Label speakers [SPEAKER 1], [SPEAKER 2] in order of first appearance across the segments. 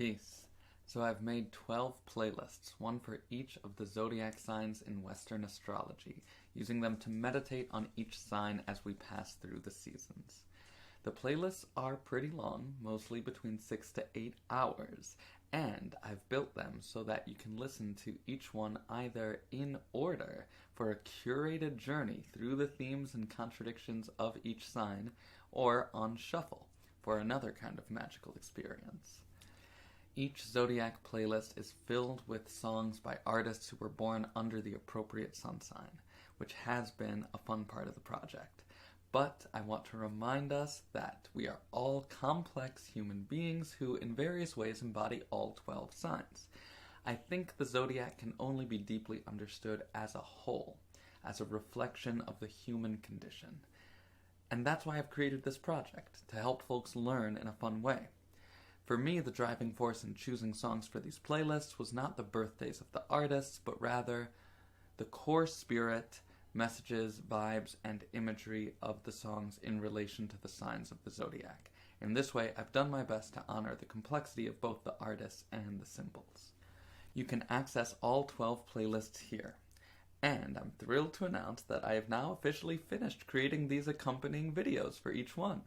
[SPEAKER 1] Peace. So I've made 12 playlists, one for each of the zodiac signs in Western astrology, using them to meditate on each sign as we pass through the seasons. The playlists are pretty long, mostly between 6 to 8 hours, and I've built them so that you can listen to each one either in order for a curated journey through the themes and contradictions of each sign, or on shuffle for another kind of magical experience. Each zodiac playlist is filled with songs by artists who were born under the appropriate sun sign, which has been a fun part of the project. But I want to remind us that we are all complex human beings who in various ways embody all 12 signs. I think the zodiac can only be deeply understood as a whole, as a reflection of the human condition. And that's why I've created this project, to help folks learn in a fun way. For me, the driving force in choosing songs for these playlists was not the birthdays of the artists, but rather the core spirit, messages, vibes, and imagery of the songs in relation to the signs of the zodiac. In this way, I've done my best to honor the complexity of both the artists and the symbols. You can access all 12 playlists here. And I'm thrilled to announce that I have now officially finished creating these accompanying videos for each one.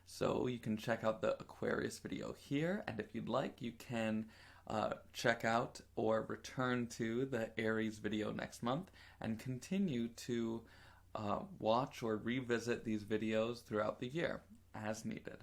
[SPEAKER 1] So you can check out the Aquarius video here, and if you'd like, you can check out or return to the Aries video next month and continue to watch or revisit these videos throughout the year as needed.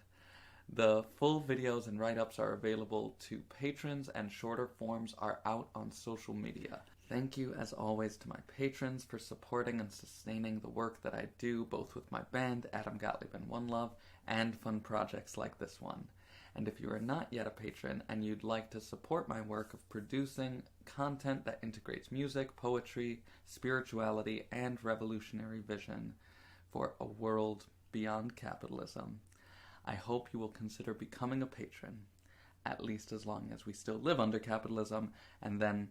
[SPEAKER 1] The full videos and write-ups are available to patrons, and shorter forms are out on social media. Thank you, as always, to my patrons for supporting and sustaining the work that I do, both with my band, Adam Gottlieb and One Love, and fun projects like this one. And if you are not yet a patron and you'd like to support my work of producing content that integrates music, poetry, spirituality, and revolutionary vision for a world beyond capitalism, I hope you will consider becoming a patron, at least as long as we still live under capitalism, and then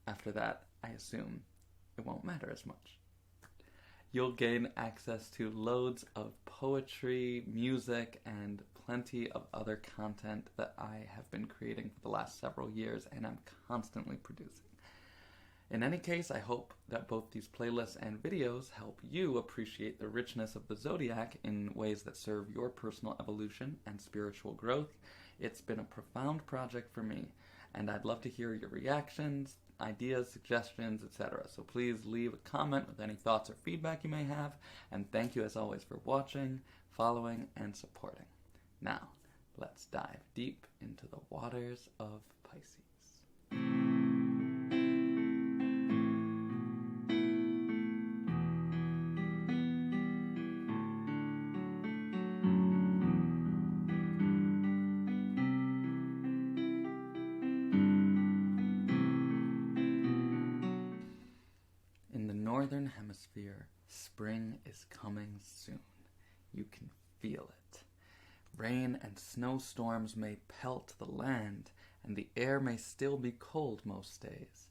[SPEAKER 1] after that, I assume it won't matter as much. You'll gain access to loads of poetry, music, and plenty of other content that I have been creating for the last several years and I'm constantly producing. In any case, I hope that both these playlists and videos help you appreciate the richness of the zodiac in ways that serve your personal evolution and spiritual growth. It's been a profound project for me, and I'd love to hear your reactions, ideas, suggestions, etc. So please leave a comment with any thoughts or feedback you may have, and thank you as always for watching, following, and supporting. Now, let's dive deep into the waters of Pisces. Northern Hemisphere, spring is coming soon. You can feel it. Rain and snowstorms may pelt the land, and the air may still be cold most days,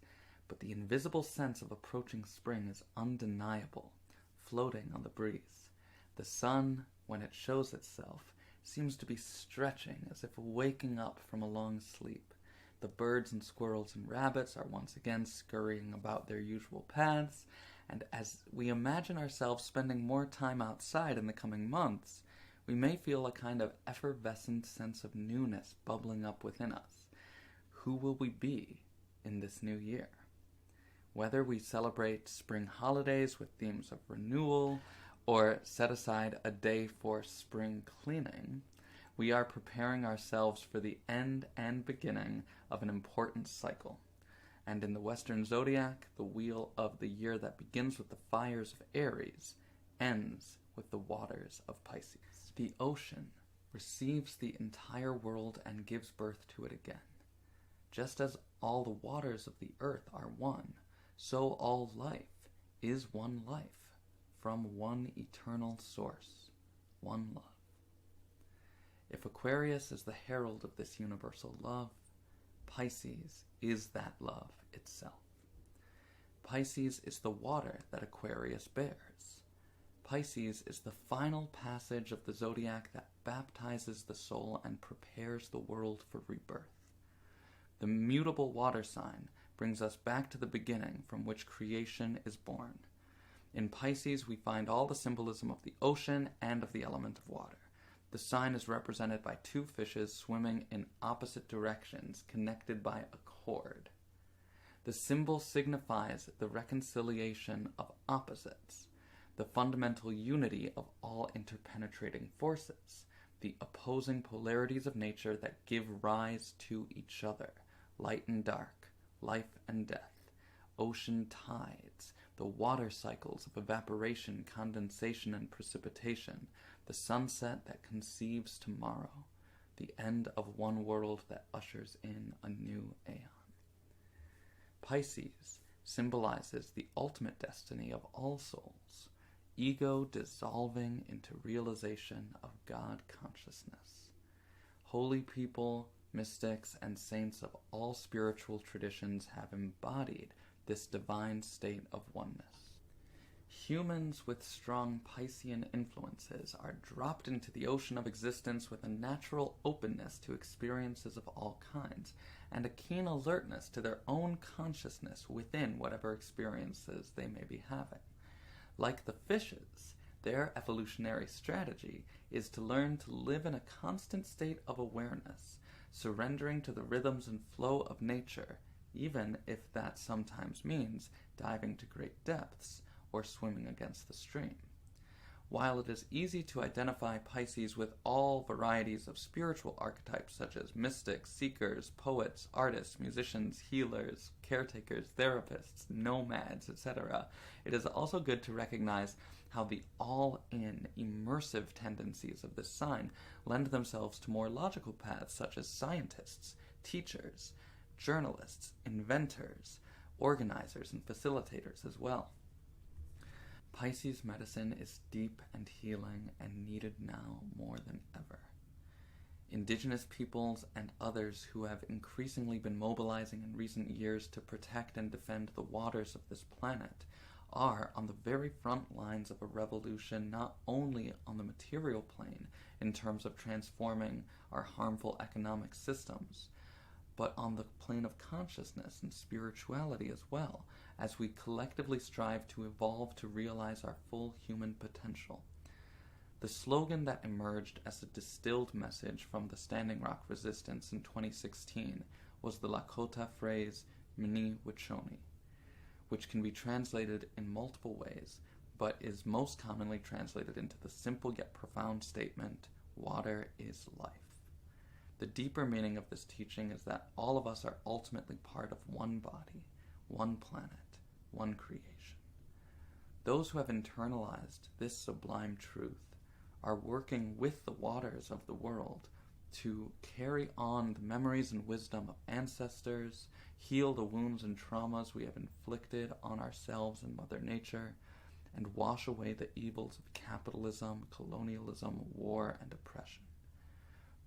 [SPEAKER 1] but the invisible sense of approaching spring is undeniable, floating on the breeze. The sun, when it shows itself, seems to be stretching as if waking up from a long sleep. The birds and squirrels and rabbits are once again scurrying about their usual paths, and as we imagine ourselves spending more time outside in the coming months, we may feel a kind of effervescent sense of newness bubbling up within us. Who will we be in this new year? Whether we celebrate spring holidays with themes of renewal, or set aside a day for spring cleaning, we are preparing ourselves for the end and beginning of an important cycle. And in the Western zodiac, the wheel of the year that begins with the fires of Aries ends with the waters of Pisces. The ocean receives the entire world and gives birth to it again. Just as all the waters of the earth are one, so all life is one life, from one eternal source, one love. If Aquarius is the herald of this universal love, Pisces is that love itself. Pisces is the water that Aquarius bears. Pisces is the final passage of the zodiac that baptizes the soul and prepares the world for rebirth. The mutable water sign brings us back to the beginning from which creation is born. In Pisces, we find all the symbolism of the ocean and of the element of water. The sign is represented by two fishes swimming in opposite directions, connected by a cord. The symbol signifies the reconciliation of opposites, the fundamental unity of all interpenetrating forces, the opposing polarities of nature that give rise to each other, light and dark, life and death, ocean tides, the water cycles of evaporation, condensation, and precipitation, the sunset that conceives tomorrow, the end of one world that ushers in a new aeon. Pisces symbolizes the ultimate destiny of all souls, ego dissolving into realization of God consciousness. Holy people, mystics, and saints of all spiritual traditions have embodied this divine state of oneness. Humans with strong Piscean influences are dropped into the ocean of existence with a natural openness to experiences of all kinds, and a keen alertness to their own consciousness within whatever experiences they may be having. Like the fishes, their evolutionary strategy is to learn to live in a constant state of awareness, surrendering to the rhythms and flow of nature, even if that sometimes means diving to great depths or swimming against the stream. While it is easy to identify Pisces with all varieties of spiritual archetypes such as mystics, seekers, poets, artists, musicians, healers, caretakers, therapists, nomads, etc., it is also good to recognize how the all-in, immersive tendencies of this sign lend themselves to more logical paths such as scientists, teachers, journalists, inventors, organizers, and facilitators as well. Pisces medicine is deep and healing and needed now more than ever. Indigenous peoples and others who have increasingly been mobilizing in recent years to protect and defend the waters of this planet are on the very front lines of a revolution not only on the material plane in terms of transforming our harmful economic systems, but on the plane of consciousness and spirituality as well, as we collectively strive to evolve to realize our full human potential. The slogan that emerged as a distilled message from the Standing Rock resistance in 2016 was the Lakota phrase, Mni Wiconi, which can be translated in multiple ways, but is most commonly translated into the simple yet profound statement, water is life. The deeper meaning of this teaching is that all of us are ultimately part of one body, one planet, one creation. Those who have internalized this sublime truth are working with the waters of the world to carry on the memories and wisdom of ancestors, heal the wounds and traumas we have inflicted on ourselves and Mother Nature, and wash away the evils of capitalism, colonialism, war, and oppression.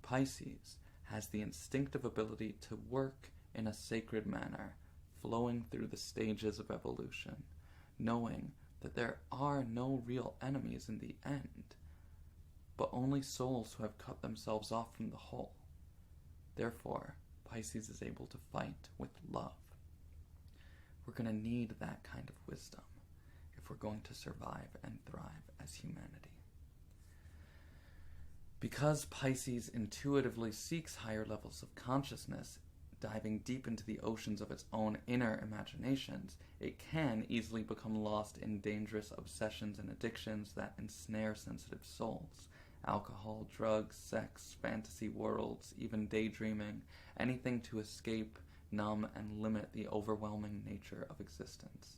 [SPEAKER 1] Pisces has the instinctive ability to work in a sacred manner, flowing through the stages of evolution, knowing that there are no real enemies in the end, but only souls who have cut themselves off from the whole. Therefore, Pisces is able to fight with love. We're going to need that kind of wisdom if we're going to survive and thrive as humanity. Because Pisces intuitively seeks higher levels of consciousness, diving deep into the oceans of its own inner imaginations, it can easily become lost in dangerous obsessions and addictions that ensnare sensitive souls. Alcohol, drugs, sex, fantasy worlds, even daydreaming, anything to escape, numb, and limit the overwhelming nature of existence.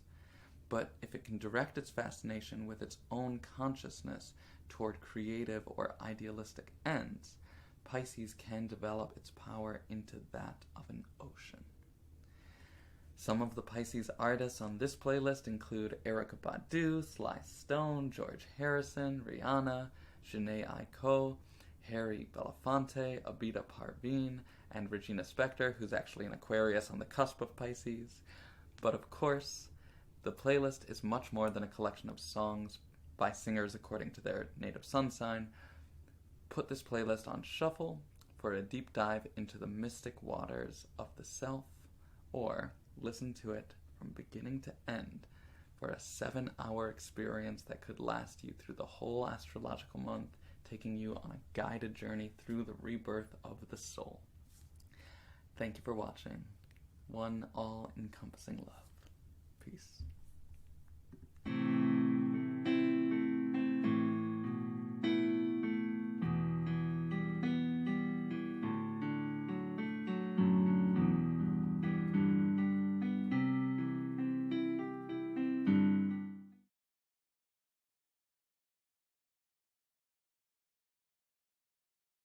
[SPEAKER 1] But if it can direct its fascination with its own consciousness toward creative or idealistic ends, Pisces can develop its power into that of an ocean. Some of the Pisces artists on this playlist include Erykah Badu, Sly Stone, George Harrison, Rihanna, Jhené Aiko, Harry Belafonte, Abida Parveen, and Regina Spektor, who's actually an Aquarius on the cusp of Pisces. But of course, the playlist is much more than a collection of songs by singers according to their native sun sign. Put this playlist on shuffle, for a deep dive into the mystic waters of the self, or listen to it from beginning to end for a 7-hour experience that could last you through the whole astrological month, taking you on a guided journey through the rebirth of the soul. Thank you for watching. One all-encompassing love. Peace.